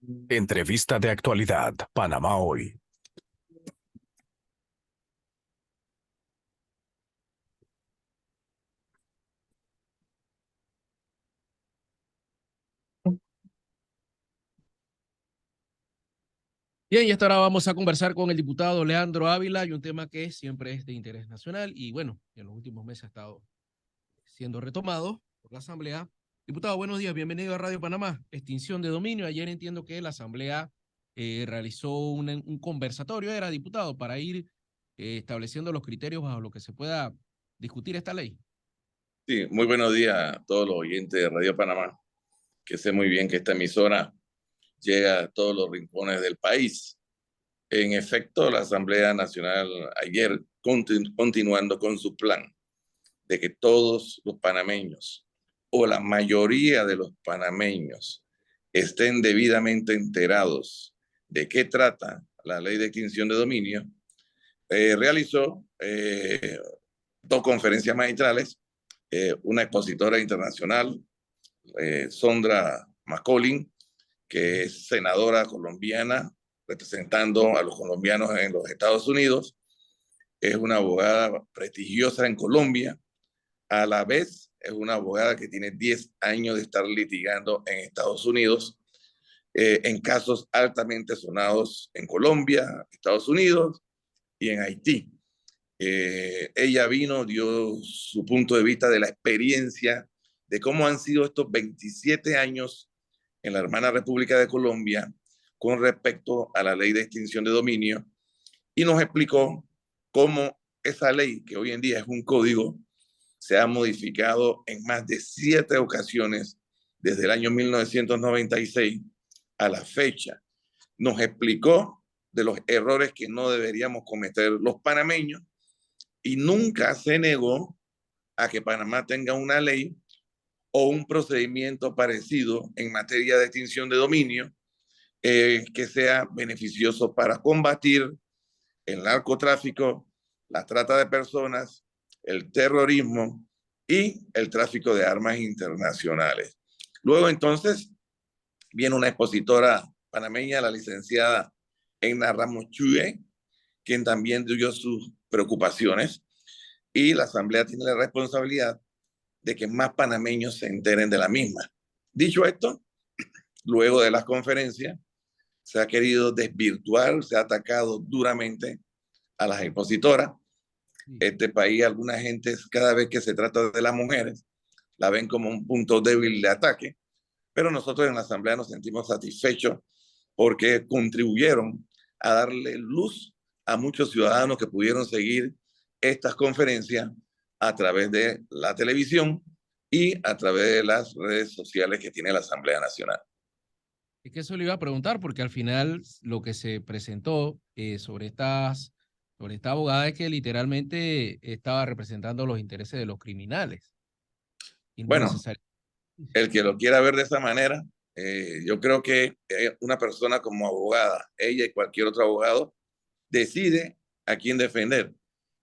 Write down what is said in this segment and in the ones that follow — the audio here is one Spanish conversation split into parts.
Entrevista de actualidad, Panamá Hoy. Bien, y hasta ahora vamos a conversar con el diputado Leandro Ávila y un tema que siempre es de interés nacional y bueno, en los últimos meses ha estado siendo retomado por la Asamblea. Diputado, buenos días, bienvenido a Radio Panamá. Extinción de dominio. Ayer entiendo que la Asamblea realizó un conversatorio, era diputado, para ir estableciendo los criterios bajo los que se pueda discutir esta ley. Sí, muy buenos días a todos los oyentes de Radio Panamá, que sé muy bien que esta emisora llega a todos los rincones del país. En efecto, la Asamblea Nacional ayer, continuando con su plan de que todos los panameños o la mayoría de los panameños estén debidamente enterados de qué trata la ley de extinción de dominio, realizó dos conferencias magistrales, una expositora internacional, Sondra McCollin, que es senadora colombiana representando a los colombianos en los Estados Unidos. Es una abogada prestigiosa en Colombia. A la vez, es una abogada que tiene 10 años de estar litigando en Estados Unidos en casos altamente sonados en Colombia, Estados Unidos y en Haití. Ella vino, dio su punto de vista de la experiencia de cómo han sido estos 27 años en la hermana República de Colombia con respecto a la ley de extinción de dominio y nos explicó cómo esa ley, que hoy en día es un código, se ha modificado en más de 7 ocasiones desde el año 1996 a la fecha. Nos explicó de los errores que no deberíamos cometer los panameños y nunca se negó a que Panamá tenga una ley o un procedimiento parecido en materia de extinción de dominio que sea beneficioso para combatir el narcotráfico, la trata de personas, el terrorismo y el tráfico de armas internacionales. Luego entonces viene una expositora panameña, la licenciada Egna Ramos Chue, quien también dio sus preocupaciones y la Asamblea tiene la responsabilidad de que más panameños se enteren de la misma. Dicho esto, luego de las conferencias, se ha querido desvirtuar, se ha atacado duramente a las expositoras. Este país, alguna gente, cada vez que se trata de las mujeres, la ven como un punto débil de ataque, pero nosotros en la Asamblea nos sentimos satisfechos porque contribuyeron a darle luz a muchos ciudadanos que pudieron seguir estas conferencias a través de la televisión y a través de las redes sociales que tiene la Asamblea Nacional. Es que eso le iba a preguntar, porque al final lo que se presentó sobre esta abogada es que literalmente estaba representando los intereses de los criminales. Y no Bueno, necesariamente. el que lo quiera ver de esa manera, yo creo que una persona como abogada, ella y cualquier otro abogado, decide a quién defender.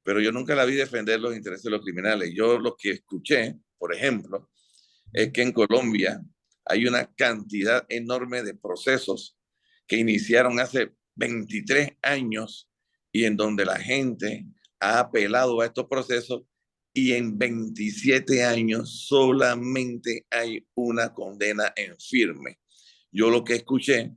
Pero yo nunca la vi defender los intereses de los criminales. Yo lo que escuché, por ejemplo, es que en Colombia hay una cantidad enorme de procesos que iniciaron hace 23 años y en donde la gente ha apelado a estos procesos y en 27 años solamente hay una condena en firme. Yo lo que escuché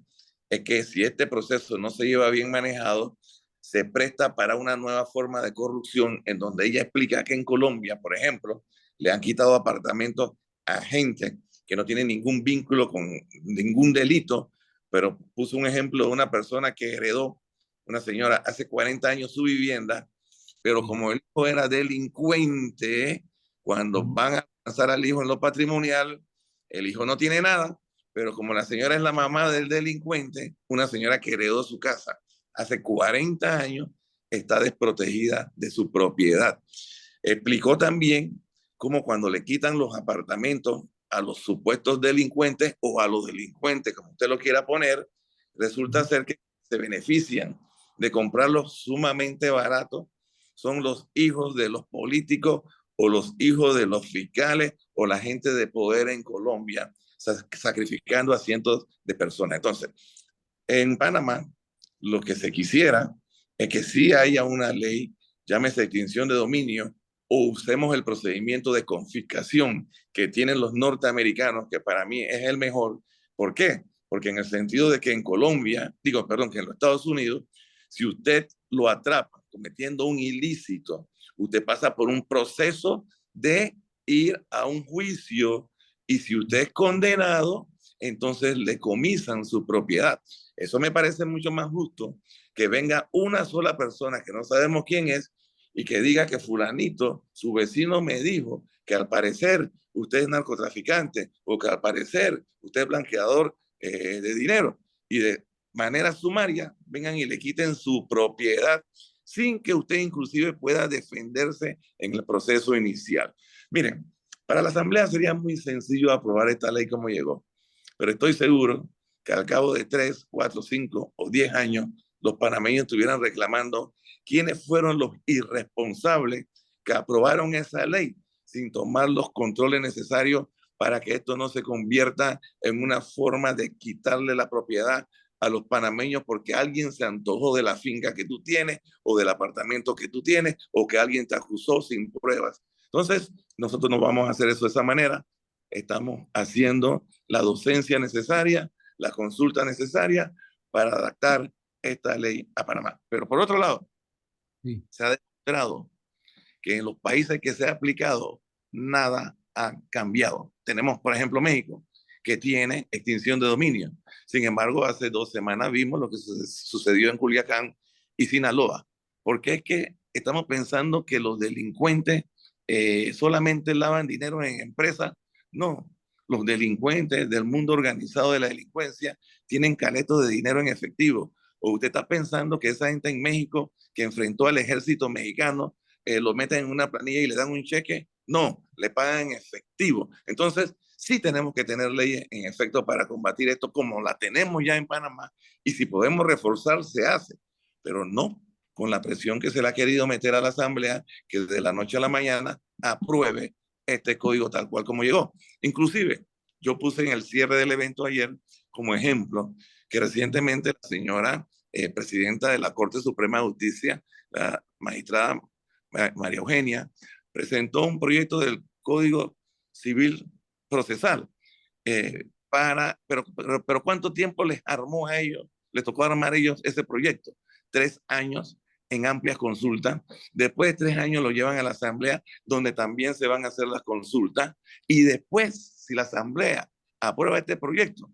es que si este proceso no se lleva bien manejado, se presta para una nueva forma de corrupción en donde ella explica que en Colombia, por ejemplo, le han quitado apartamentos a gente que no tiene ningún vínculo con ningún delito, pero puso un ejemplo de una persona que heredó, una señora, hace 40 años su vivienda, pero como el hijo era delincuente, cuando van a lanzar al hijo en lo patrimonial, el hijo no tiene nada, pero como la señora es la mamá del delincuente, una señora que heredó su casa hace 40 años, está desprotegida de su propiedad. Explicó también cómo cuando le quitan los apartamentos a los supuestos delincuentes o a los delincuentes, como usted lo quiera poner, resulta ser que se benefician de comprarlos sumamente baratos. Son los hijos de los políticos o los hijos de los fiscales o la gente de poder en Colombia. sacrificando a cientos de personas. Entonces, en Panamá, lo que se quisiera es que sí haya una ley, llámese extinción de dominio, o usemos el procedimiento de confiscación que tienen los norteamericanos, que para mí es el mejor. ¿Por qué? Porque en el sentido de que en Colombia, que en los Estados Unidos, si usted lo atrapa cometiendo un ilícito, usted pasa por un proceso de ir a un juicio y si usted es condenado, entonces le comisan su propiedad. Eso me parece mucho más justo que venga una sola persona que no sabemos quién es y que diga que fulanito, su vecino me dijo que al parecer usted es narcotraficante o que al parecer usted es blanqueador de dinero y de manera sumaria vengan y le quiten su propiedad sin que usted inclusive pueda defenderse en el proceso inicial. Miren, para la Asamblea sería muy sencillo aprobar esta ley como llegó, pero estoy seguro que al cabo de 3, 4, 5 o 10 años, los panameños estuvieran reclamando quiénes fueron los irresponsables que aprobaron esa ley sin tomar los controles necesarios para que esto no se convierta en una forma de quitarle la propiedad a los panameños porque alguien se antojó de la finca que tú tienes o del apartamento que tú tienes o que alguien te acusó sin pruebas. Entonces, nosotros no vamos a hacer eso de esa manera. Estamos haciendo la docencia necesaria, la consulta necesaria para adaptar esta ley a Panamá. Pero por otro lado, Sí. se ha demostrado que en los países que se ha aplicado, nada ha cambiado. Tenemos, por ejemplo, México, que tiene extinción de dominio. Sin embargo, hace 2 semanas vimos lo que sucedió en Culiacán y Sinaloa. Porque es que estamos pensando que los delincuentes solamente lavan dinero en empresas. No, los delincuentes del mundo organizado de la delincuencia tienen caletos de dinero en efectivo. ¿O usted está pensando que esa gente en México que enfrentó al ejército mexicano lo meten en una planilla y le dan un cheque? No, le pagan en efectivo. Entonces, sí tenemos que tener leyes en efecto para combatir esto como la tenemos ya en Panamá y si podemos reforzar, se hace, pero no con la presión que se le ha querido meter a la Asamblea, que de la noche a la mañana apruebe este código tal cual como llegó. Inclusive, yo puse en el cierre del evento ayer como ejemplo que recientemente la señora presidenta de la Corte Suprema de Justicia, la magistrada María Eugenia, presentó un proyecto del Código Civil Procesal. Pero ¿cuánto tiempo les armó a ellos? Les tocó armar a ellos ese proyecto. 3 años en amplias consultas. Después de 3 años lo llevan a la Asamblea, donde también se van a hacer las consultas. Y después, si la Asamblea aprueba este proyecto,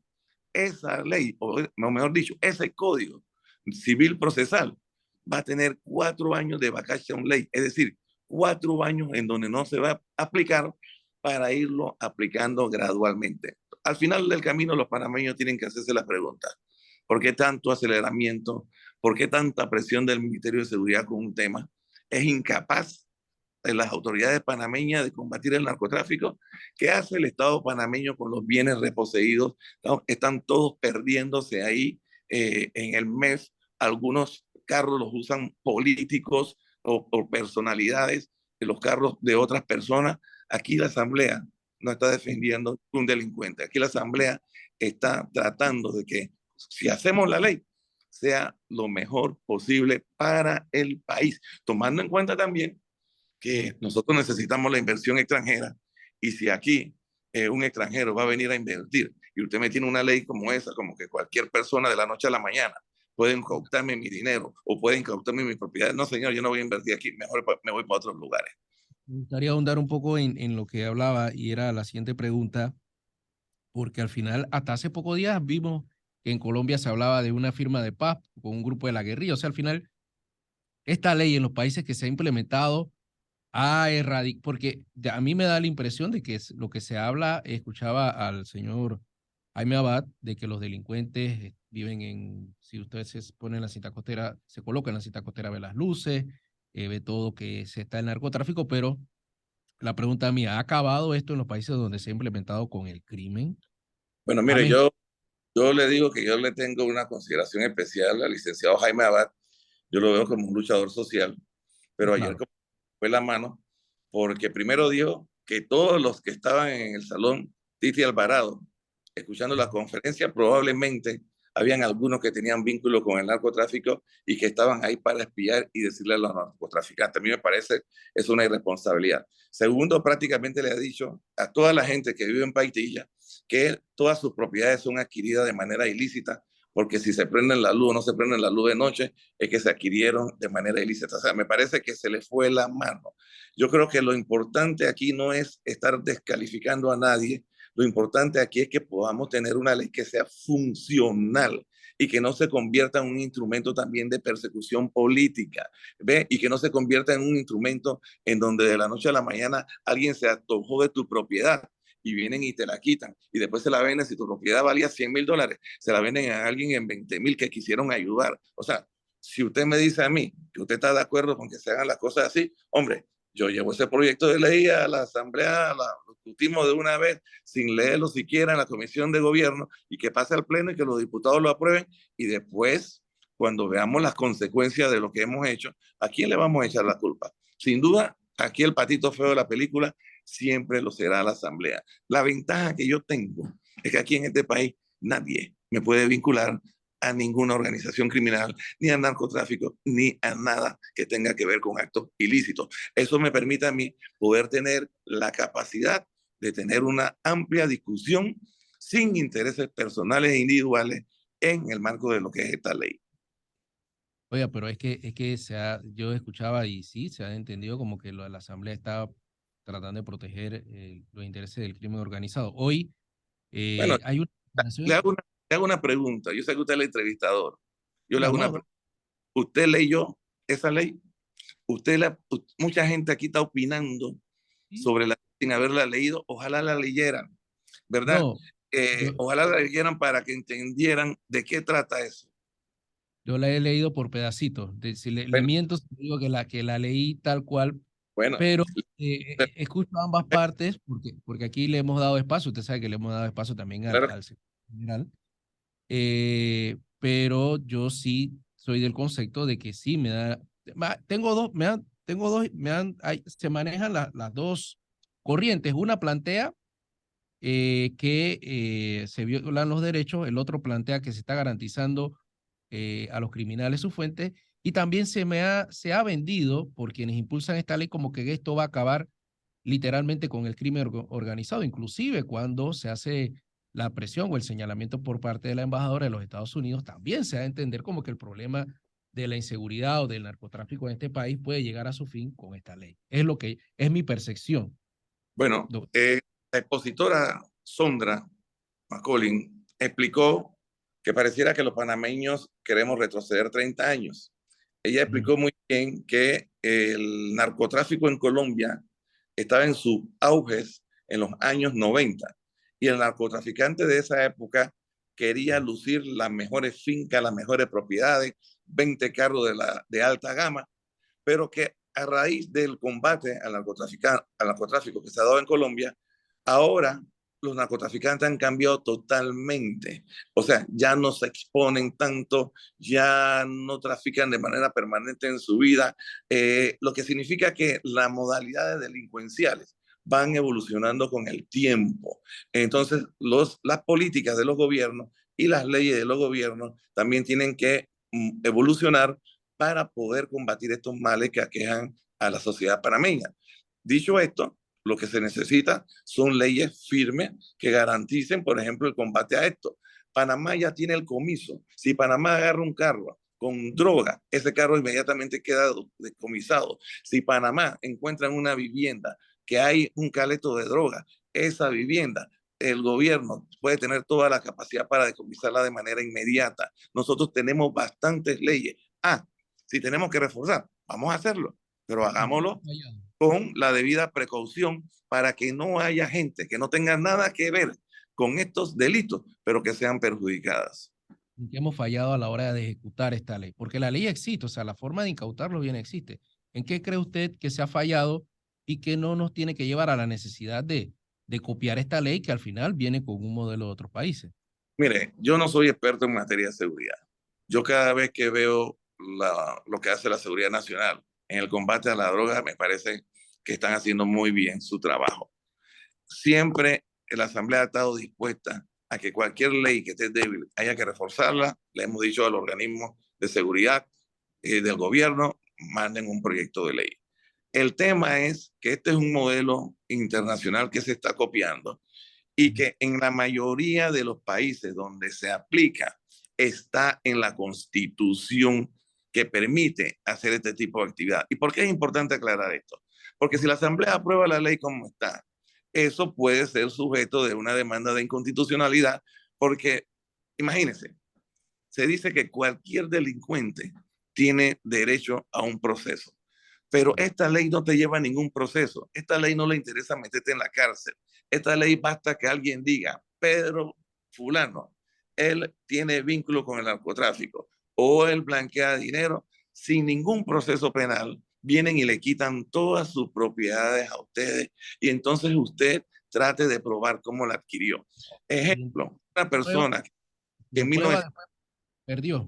esa ley, o mejor dicho, ese Código Civil Procesal va a tener 4 años de vacation ley, es decir, 4 años en donde no se va a aplicar para irlo aplicando gradualmente. Al final del camino, los panameños tienen que hacerse la pregunta: ¿por qué tanto aceleramiento? ¿Por qué tanta presión del Ministerio de Seguridad con un tema? ¿Es incapaz de las autoridades panameñas de combatir el narcotráfico? ¿Qué hace el Estado panameño con los bienes reposeídos? Están todos perdiéndose ahí en el mes. Algunos carros los usan políticos o personalidades de los carros de otras personas. Aquí la Asamblea no está defendiendo un delincuente. Aquí la Asamblea está tratando de que si hacemos la ley, sea lo mejor posible para el país, tomando en cuenta también que nosotros necesitamos la inversión extranjera y si aquí un extranjero va a venir a invertir y usted me tiene una ley como esa, como que cualquier persona de la noche a la mañana puede incautarme mi dinero o puede incautarme mi propiedad, no señor, yo no voy a invertir aquí, mejor me voy para otros lugares. Me gustaría ahondar un poco en lo que hablaba y era la siguiente pregunta, porque al final, hasta hace pocos días vimos que en Colombia se hablaba de una firma de paz con un grupo de la guerrilla. O sea, al final, esta ley en los países que se ha implementado ha erradicado, porque a mí me da la impresión de que es lo que se habla, escuchaba al señor Jaime Abad, de que los delincuentes viven si ustedes se ponen en la cinta costera, se colocan en la cinta costera, ve las luces, ve todo que se está el narcotráfico, pero la pregunta mía, ¿ha acabado esto en los países donde se ha implementado con el crimen? Bueno, mire, yo le digo que yo le tengo una consideración especial al licenciado Jaime Abad. Yo lo veo como un luchador social, pero ayer Claro. fue la mano porque primero dijo que todos los que estaban en el salón, Titi Alvarado, escuchando la conferencia, probablemente habían algunos que tenían vínculo con el narcotráfico y que estaban ahí para espiar y decirle a los narcotraficantes. A mí me parece es una irresponsabilidad. Segundo, prácticamente le ha dicho a toda la gente que vive en Paitilla que todas sus propiedades son adquiridas de manera ilícita, porque si se prenden la luz o no se prenden la luz de noche, es que se adquirieron de manera ilícita. O sea, me parece que se le fue la mano. Yo creo que lo importante aquí no es estar descalificando a nadie, lo importante aquí es que podamos tener una ley que sea funcional y que no se convierta en un instrumento también de persecución política, ¿ve? Y que no se convierta en un instrumento en donde de la noche a la mañana alguien se antojó de tu propiedad y vienen y te la quitan y después se la venden. Si tu propiedad valía $100,000, se la venden a alguien en 20,000 que quisieron ayudar. O sea, si usted me dice a mí que usted está de acuerdo con que se hagan las cosas así, hombre, yo llevo ese proyecto de ley a la Asamblea, lo discutimos de una vez, sin leerlo siquiera en la Comisión de Gobierno, y que pase al Pleno y que los diputados lo aprueben, y después, cuando veamos las consecuencias de lo que hemos hecho, ¿a quién le vamos a echar la culpa? Sin duda, aquí el patito feo de la película siempre lo será la Asamblea. La ventaja que yo tengo es que aquí en este país nadie me puede vincular a ninguna organización criminal, ni al narcotráfico, ni a nada que tenga que ver con actos ilícitos. Eso me permite a mí poder tener la capacidad de tener una amplia discusión sin intereses personales e individuales en el marco de lo que es esta ley. Oiga, pero es que yo escuchaba y sí, se ha entendido como que la Asamblea está tratando de proteger los intereses del crimen organizado. Hoy Bueno, hay una le información. hago una, le hago una pregunta. Yo sé que usted es el entrevistador. Yo le hago una No, no, pregunta. ¿Usted leyó esa ley? Mucha gente aquí está opinando sí, sobre la sin haberla leído. Ojalá la leyeran, ¿verdad? no, yo, Ojalá la leyeran para que entendieran de qué trata eso. yo la he leído por pedacitos. Si le Bueno, miento, si digo que la leí tal cual, bueno, pero escucho ambas partes porque aquí le hemos dado espacio. Usted sabe que le hemos dado espacio también al, claro. al sector general. Pero yo sí soy del concepto de que sí me da, tengo dos, se manejan las dos corrientes. Una plantea que se violan los derechos, el otro plantea que se está garantizando a los criminales su fuente, y también se ha vendido por quienes impulsan esta ley como que esto va a acabar literalmente con el crimen organizado, inclusive cuando se hace la presión o el señalamiento por parte de la embajadora de los Estados Unidos, también se da a entender como que el problema de la inseguridad o del narcotráfico en este país puede llegar a su fin con esta ley. Es lo que es mi percepción. Bueno, la expositora Sondra McCollin explicó que pareciera que los panameños queremos retroceder 30 años. Ella explicó muy bien que el narcotráfico en Colombia estaba en sus auges en los años 90 y el narcotraficante de esa época quería lucir las mejores fincas, las mejores propiedades, 20 carros de alta gama, pero que a raíz del combate al narcotráfico que se ha dado en Colombia, ahora los narcotraficantes han cambiado totalmente. O sea, ya no se exponen tanto, ya no trafican de manera permanente en su vida, lo que significa que las modalidades delincuenciales van evolucionando con el tiempo. Entonces, las políticas de los gobiernos y las leyes de los gobiernos también tienen que evolucionar para poder combatir estos males que aquejan a la sociedad panameña. Dicho esto, lo que se necesita son leyes firmes que garanticen, por ejemplo, el combate a esto. Panamá ya tiene el comiso. Si Panamá agarra un carro con droga, ese carro inmediatamente queda decomisado. Si Panamá encuentra en una vivienda que hay un caleto de droga, esa vivienda, el gobierno puede tener toda la capacidad para decomisarla de manera inmediata. Nosotros tenemos bastantes leyes. Si tenemos que reforzar, vamos a hacerlo, pero hagámoslo con la debida precaución para que no haya gente que no tenga nada que ver con estos delitos, pero que sean perjudicadas. ¿En qué hemos fallado a la hora de ejecutar esta ley? Porque la ley existe, o sea, la forma de incautarlo bien existe. ¿En qué cree usted que se ha fallado y que no nos tiene que llevar a la necesidad de copiar esta ley que al final viene con un modelo de otros países? Mire, yo no soy experto en materia de seguridad. Yo cada vez que veo lo que hace la Seguridad Nacional en el combate a la droga, me parece que están haciendo muy bien su trabajo. Siempre la Asamblea ha estado dispuesta a que cualquier ley que esté débil haya que reforzarla. Le hemos dicho a los organismos de seguridad del gobierno, manden un proyecto de ley. El tema es que este es un modelo internacional que se está copiando y que en la mayoría de los países donde se aplica está en la Constitución que permite hacer este tipo de actividad. ¿Y por qué es importante aclarar esto? Porque si la Asamblea aprueba la ley como está, eso puede ser sujeto de una demanda de inconstitucionalidad, porque imagínense, se dice que cualquier delincuente tiene derecho a un proceso. Pero esta ley no te lleva a ningún proceso. Esta ley no le interesa meterte en la cárcel. Esta ley basta que alguien diga, Pedro fulano, él tiene vínculo con el narcotráfico o él blanquea dinero sin ningún proceso penal. Vienen y le quitan todas sus propiedades a ustedes y entonces usted trate de probar cómo la adquirió. Ejemplo, una persona que en 1900, perdió.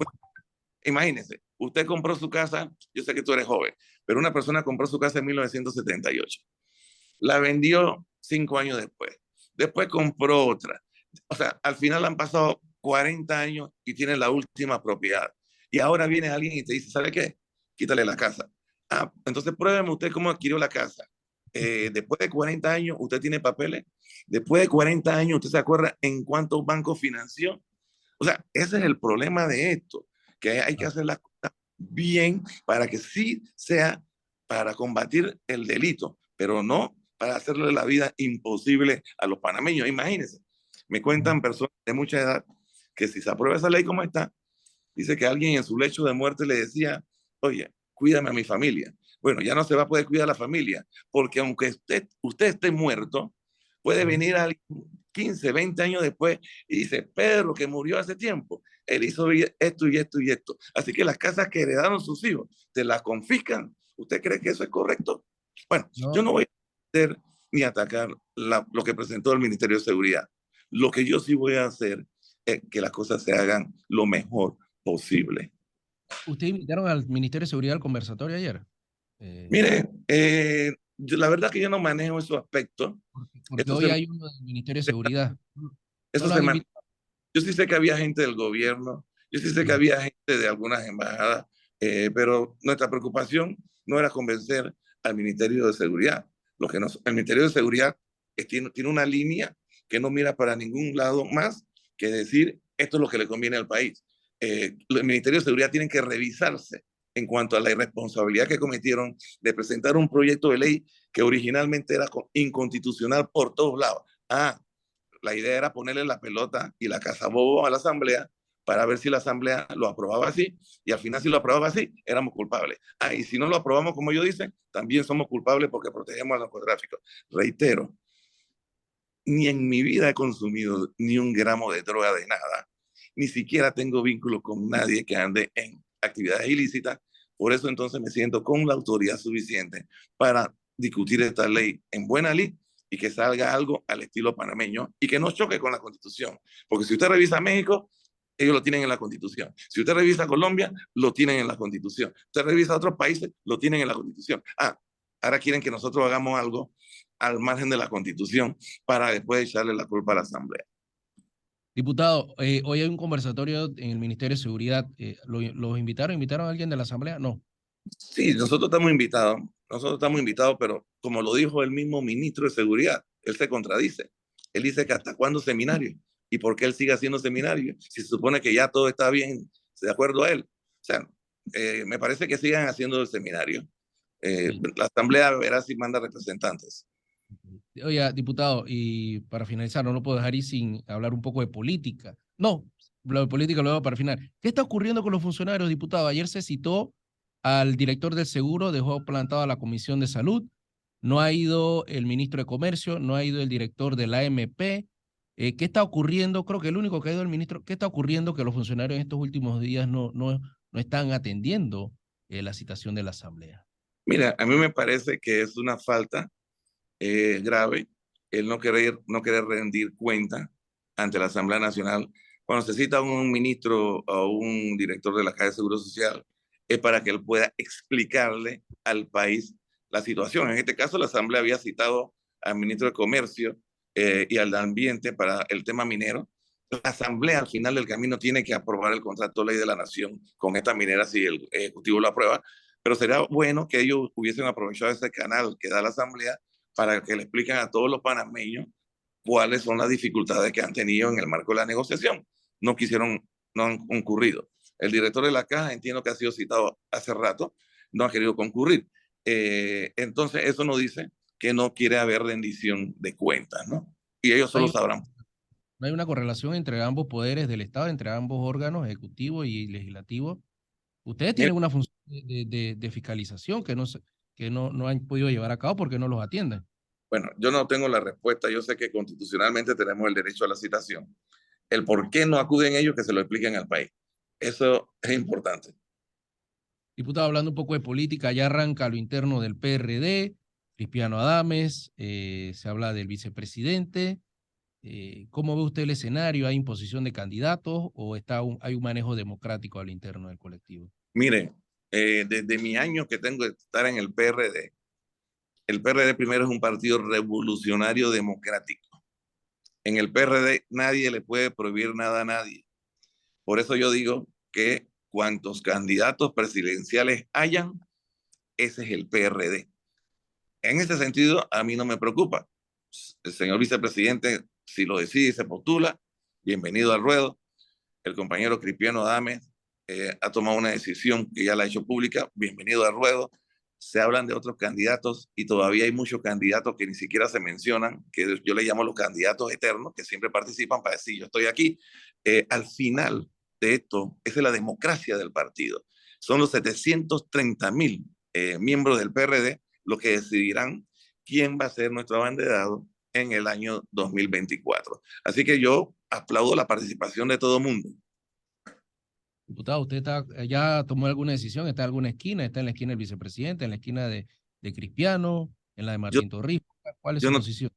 imagínese, usted compró su casa, yo sé que tú eres joven, pero una persona compró su casa en 1978. La vendió 5 años después. Después compró otra. O sea, al final han pasado 40 años y tiene la última propiedad. Y ahora viene alguien y te dice, ¿sabe qué? Quítale la casa. Ah, entonces pruébeme usted cómo adquirió la casa. Después de 40 años, ¿usted tiene papeles? Después de 40 años, ¿usted se acuerda en cuántos bancos financió? O sea, ese es el problema de esto, que hay que hacer las cosas bien para que sí sea para combatir el delito, pero no para hacerle la vida imposible a los panameños. Imagínense, me cuentan personas de mucha edad que si se aprueba esa ley como está, dice que alguien en su lecho de muerte le decía, oye, cuídame a mi familia. Bueno, ya no se va a poder cuidar a la familia, porque aunque usted esté muerto, puede venir alguien 15, 20 años después y dice, Pedro, que murió hace tiempo, él hizo esto y esto y esto. Así que las casas que heredaron sus hijos, te las confiscan. ¿Usted cree que eso es correcto? Bueno, No. yo no voy a hacer ni atacar lo que presentó el Ministerio de Seguridad. Lo que yo sí voy a hacer es que las cosas se hagan lo mejor posible. ¿Ustedes invitaron al Ministerio de Seguridad al conversatorio ayer? Mire, la verdad que yo no manejo esos aspectos. Porque hoy hay uno del Ministerio de Seguridad. ¿No lo han invitado? Yo sí sé que había gente del gobierno, yo sí sé que había gente de algunas embajadas, pero nuestra preocupación no era convencer al Ministerio de Seguridad. El Ministerio de Seguridad tiene una línea que no mira para ningún lado más que decir esto es lo que le conviene al país. El Ministerio de Seguridad tiene que revisarse en cuanto a la irresponsabilidad que cometieron de presentar un proyecto de ley que originalmente era inconstitucional por todos lados. La idea era ponerle la pelota y la cazabobo a la Asamblea para ver si la Asamblea lo aprobaba así, y al final si lo aprobaba así, éramos culpables. Y si no lo aprobamos como ellos dicen, también somos culpables porque protegemos al narcotráfico. Reitero, ni en mi vida he consumido ni un gramo de droga de nada, ni siquiera tengo vínculo con nadie que ande en actividades ilícitas, por eso entonces me siento con la autoridad suficiente para discutir esta ley en buena ley y que salga algo al estilo panameño y que no choque con la Constitución. Porque si usted revisa México, ellos lo tienen en la Constitución. Si usted revisa Colombia, lo tienen en la Constitución. Usted revisa otros países, lo tienen en la Constitución. Ahora quieren que nosotros hagamos algo al margen de la Constitución para después echarle la culpa a la Asamblea. Diputado, hoy hay un conversatorio en el Ministerio de Seguridad. ¿Los invitaron? ¿Invitaron a alguien de la Asamblea? No. Sí, nosotros estamos invitados, pero como lo dijo el mismo ministro de Seguridad, él se contradice. Él dice que hasta cuándo seminario y por qué él sigue haciendo seminario si se supone que ya todo está bien, de acuerdo a él. O sea, me parece que sigan haciendo el seminario. Sí. La Asamblea verá si manda representantes. Oiga, diputado, y para finalizar, no lo puedo dejar ir sin hablar un poco de política. No, lo de política lo dejo para el final. ¿Qué está ocurriendo con los funcionarios, diputado? Ayer se citó al director del Seguro, dejó plantada la Comisión de Salud, no ha ido el ministro de Comercio, no ha ido el director de la AMP. ¿Qué está ocurriendo? Creo que el único que ha ido el ministro. ¿Qué está ocurriendo que los funcionarios en estos últimos días no están atendiendo la citación de la Asamblea? Mira, a mí me parece que es una falta grave el no querer rendir cuenta ante la Asamblea Nacional. Cuando se cita a un ministro o un director de la Caja de Seguro Social, es para que él pueda explicarle al país la situación. En este caso, la Asamblea había citado al ministro de Comercio y al de Ambiente para el tema minero, La Asamblea al final del camino tiene que aprobar el contrato de ley de la Nación con esta minera si el Ejecutivo lo aprueba, pero sería bueno que ellos hubiesen aprovechado ese canal que da la Asamblea para que le expliquen a todos los panameños cuáles son las dificultades que han tenido en el marco de la negociación. No quisieron, no han concurrido. El director de la caja, entiendo que ha sido citado hace rato, no ha querido concurrir. Entonces, eso nos dice que no quiere haber rendición de cuentas, ¿no? Y ellos solo sabrán. No hay una correlación entre ambos poderes del Estado, entre ambos órganos, ejecutivo y legislativo. Ustedes tienen una función de fiscalización que no han podido llevar a cabo porque no los atienden. Bueno, yo no tengo la respuesta. Yo sé que constitucionalmente tenemos el derecho a la citación. El por qué no acuden ellos, que se lo expliquen al país. Eso es importante. Diputado, hablando un poco de política, ya arranca lo interno del PRD, Cristiano Adames, se habla del vicepresidente. ¿Cómo ve usted el escenario? ¿Hay imposición de candidatos o hay un manejo democrático al interno del colectivo? Mire, desde mi año que tengo de estar en el PRD primero es un partido revolucionario democrático. En el PRD nadie le puede prohibir nada a nadie. Por eso yo digo que cuantos candidatos presidenciales hayan, ese es el PRD. En ese sentido, a mí no me preocupa. El señor vicepresidente, si lo decide y se postula, bienvenido al ruedo. El compañero Cristiano Adames ha tomado una decisión que ya la ha hecho pública, bienvenido al ruedo. Se hablan de otros candidatos y todavía hay muchos candidatos que ni siquiera se mencionan, que yo le llamo los candidatos eternos, que siempre participan para decir yo estoy aquí. Al final de esto, esa es la democracia del partido. Son los 730,000 miembros del PRD los que decidirán quién va a ser nuestro abanderado en el año 2024. Así que yo aplaudo la participación de todo el mundo. Diputado, ¿usted ya tomó alguna decisión? ¿Está en alguna esquina? ¿Está en la esquina del vicepresidente? ¿En la esquina de Cristiano? ¿En la de Martín Torrijos? ¿Cuál es su posición?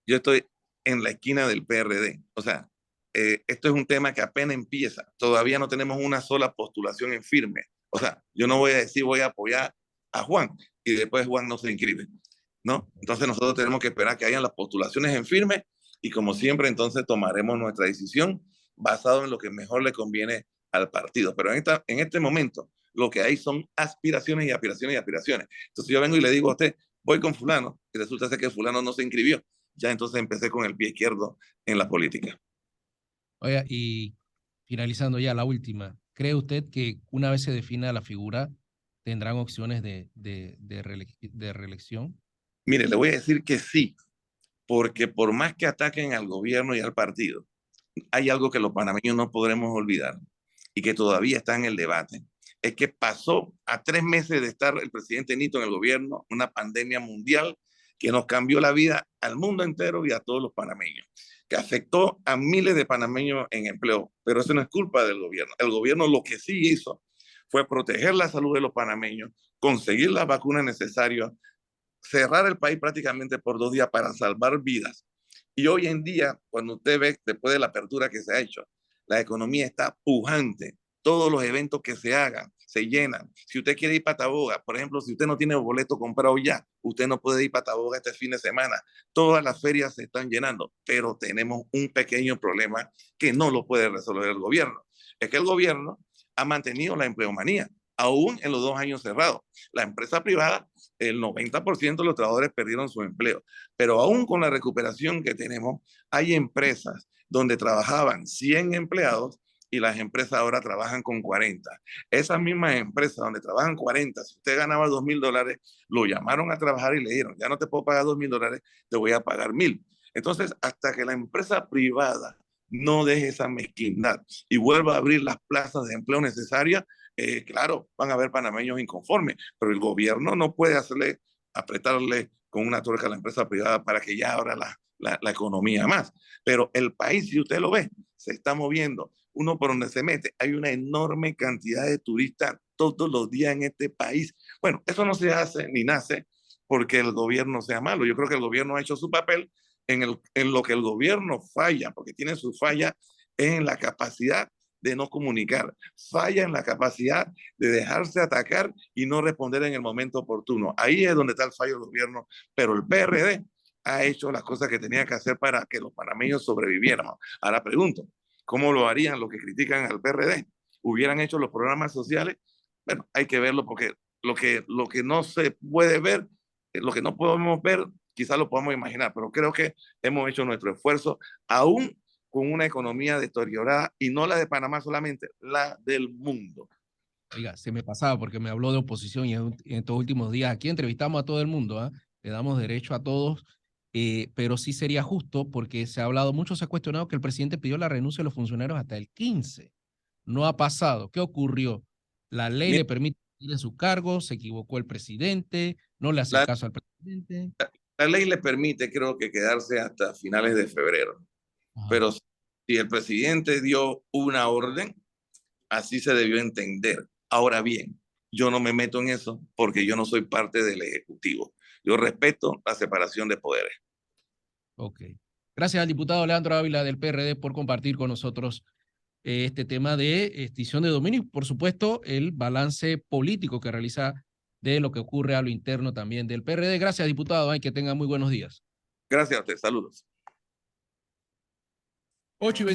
Yo estoy en la esquina del PRD. O sea, esto es un tema que apenas empieza. Todavía no tenemos una sola postulación en firme. O sea, yo no voy a decir voy a apoyar a Juan y después Juan no se inscribe, ¿no? Entonces nosotros tenemos que esperar que hayan las postulaciones en firme y como siempre entonces tomaremos nuestra decisión basado en lo que mejor le conviene al partido. Pero en este momento lo que hay son aspiraciones y aspiraciones y aspiraciones. Entonces yo vengo y le digo a usted, voy con fulano y resulta ser que fulano no se inscribió. Ya entonces empecé con el pie izquierdo en la política. Oiga, y finalizando ya la última, ¿cree usted que una vez se defina la figura tendrán opciones de reelección? Mire, le voy a decir que sí, porque por más que ataquen al gobierno y al partido, hay algo que los panameños no podremos olvidar y que todavía está en el debate. Es que pasó a 3 meses de estar el presidente Nito en el gobierno, una pandemia mundial que nos cambió la vida al mundo entero y a todos los panameños, que afectó a miles de panameños en empleo, pero eso no es culpa del gobierno. El gobierno lo que sí hizo fue proteger la salud de los panameños, conseguir las vacunas necesarias, cerrar el país prácticamente por 2 días para salvar vidas. Y hoy en día, cuando usted ve, después de la apertura que se ha hecho, la economía está pujante. Todos los eventos que se hagan se llenan. Si usted quiere ir para Taboga, por ejemplo, si usted no tiene boleto comprado ya, usted no puede ir para Taboga este fin de semana. Todas las ferias se están llenando, pero tenemos un pequeño problema que no lo puede resolver el gobierno. Es que el gobierno ha mantenido la empleomanía, aún en los 2 años cerrados. La empresa privada, el 90% de los trabajadores perdieron su empleo, pero aún con la recuperación que tenemos, hay empresas donde trabajaban 100 empleados y las empresas ahora trabajan con 40. Esas mismas empresas donde trabajan 40, si usted ganaba $2,000, lo llamaron a trabajar y le dijeron, ya no te puedo pagar $2,000, te voy a pagar 1,000. Entonces, hasta que la empresa privada no deje esa mezquindad y vuelva a abrir las plazas de empleo necesarias, claro, van a haber panameños inconformes, pero el gobierno no puede apretarle con una tuerca a la empresa privada para que ya abra la economía más. Pero el país, si usted lo ve, se está moviendo. Uno por donde se mete, hay una enorme cantidad de turistas todos los días en este país. Bueno, eso no se hace ni nace porque el gobierno sea malo. Yo creo que el gobierno ha hecho su papel. En lo que el gobierno falla, porque tiene su falla, es en la capacidad de no comunicar, falla en la capacidad de dejarse atacar y no responder en el momento oportuno. Ahí es donde está el fallo del gobierno, pero el PRD ha hecho las cosas que tenía que hacer para que los panameños sobreviviéramos. Ahora pregunto, ¿Cómo lo harían los que critican al PRD? ¿Hubieran hecho los programas sociales? Bueno, hay que verlo porque lo que no se puede ver, lo que no podemos ver, quizás lo podamos imaginar, pero creo que hemos hecho nuestro esfuerzo, aún con una economía deteriorada, y no la de Panamá solamente, la del mundo. Oiga, se me pasaba porque me habló de oposición y en estos últimos días aquí entrevistamos a todo el mundo, ¿eh? Le damos derecho a todos, pero sí sería justo porque se ha hablado mucho, se ha cuestionado que el presidente pidió la renuncia de los funcionarios hasta el 15. No ha pasado. ¿Qué ocurrió? La ley le permite ir de su cargo, se equivocó el presidente, no le hace caso al presidente. La ley le permite, creo que, quedarse hasta finales de febrero. Ajá. Pero si el presidente dio una orden, así se debió entender. Ahora bien, yo no me meto en eso porque yo no soy parte del Ejecutivo. Yo respeto la separación de poderes. Ok. Gracias al diputado Leandro Ávila del PRD por compartir con nosotros este tema de extinción de dominio y, por supuesto, el balance político que realiza de lo que ocurre a lo interno también del PRD. Gracias, diputado. Que tenga muy buenos días. Gracias a usted. Saludos. 8:20.